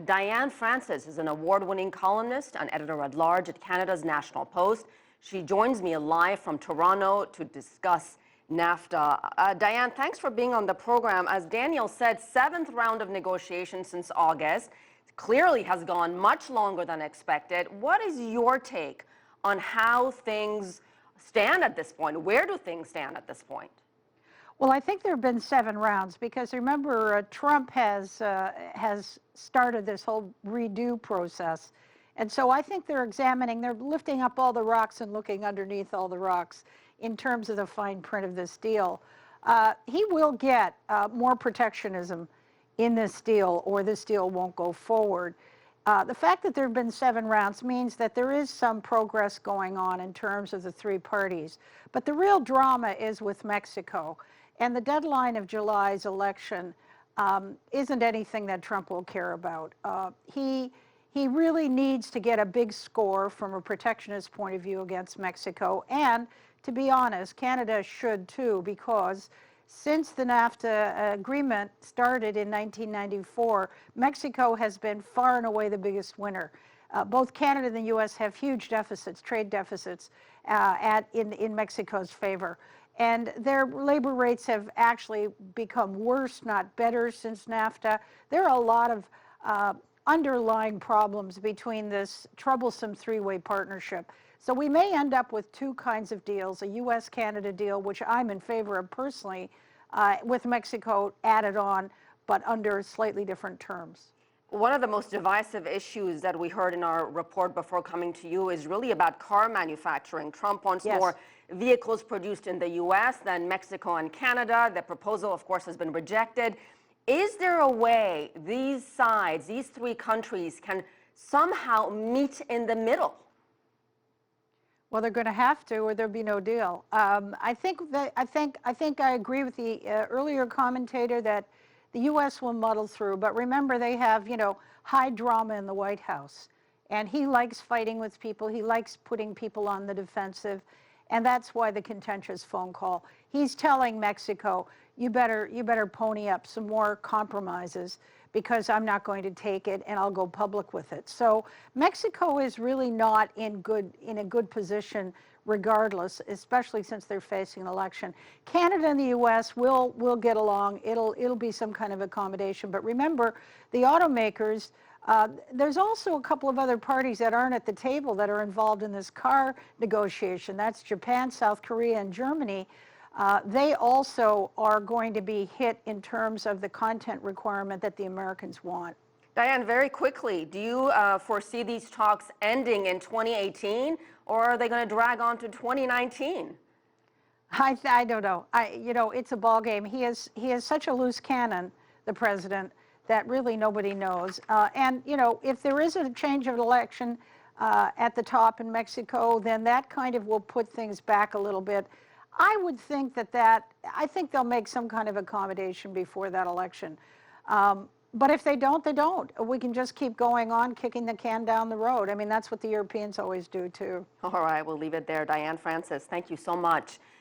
Diane Francis is an award-winning columnist and editor-at-large at Canada's National Post. She joins me live from Toronto to discuss NAFTA. Diane, thanks for being on the program. As Daniel said, seventh round of negotiations since August. Clearly has gone much longer than expected. What is your take on how things stand at this point? Where do things stand at this point? Well, I think there have been 7 rounds because remember, Trump has started this whole redo process. And so I think they're lifting up all the rocks and looking underneath all the rocks in terms of the fine print of this deal. He will get more protectionism in this deal, or this deal won't go forward. The fact that there have been 7 rounds means that there is some progress going on in terms of the 3 parties. But the real drama is with Mexico. And the deadline of July's election isn't anything that Trump will care about. He really needs to get a big score from a protectionist point of view against Mexico. And to be honest, Canada should too, because since the NAFTA agreement started in 1994, Mexico has been far and away the biggest winner. Both Canada and the U.S. have huge deficits, trade deficits, in Mexico's favor. And their labor rates have actually become worse, not better, since NAFTA. There are a lot of underlying problems between this troublesome 3-way partnership. So we may end up with 2 kinds of deals, a U.S.-Canada deal, which I'm in favor of personally, with Mexico added on, but under slightly different terms. One of the most divisive issues that we heard in our report before coming to you is really about car manufacturing. Trump wants more vehicles produced in the U.S. than Mexico and Canada. The proposal, of course, has been rejected. Is there a way these sides, these 3 countries, can somehow meet in the middle? Well, they're going to have to, or there'll be no deal. I think I agree with the earlier commentator that the U.S. will muddle through, but remember they have, high drama in the White House, and he likes fighting with people. He likes putting people on the defensive, and that's why the contentious phone call. He's telling Mexico, you better pony up some more compromises because I'm not going to take it and I'll go public with it. So Mexico is really not in a good position regardless, especially since they're facing an election. Canada and the U.S. will get along. It'll be some kind of accommodation. But remember, the automakers, there's also a couple of other parties that aren't at the table that are involved in this car negotiation. That's Japan, South Korea, and Germany. They also are going to be hit in terms of the content requirement that the Americans want. Diane, very quickly, do you foresee these talks ending in 2018, or are they going to drag on to 2019? I don't know. It's a ball game. He is such a loose cannon, the president, that really nobody knows. And if there is a change of election at the top in Mexico, then that kind of will put things back a little bit. I would think I think they'll make some kind of accommodation before that election. But if they don't, they don't. We can just keep going on, kicking the can down the road. I mean, that's what the Europeans always do, too. All right, we'll leave it there. Diane Francis, thank you so much.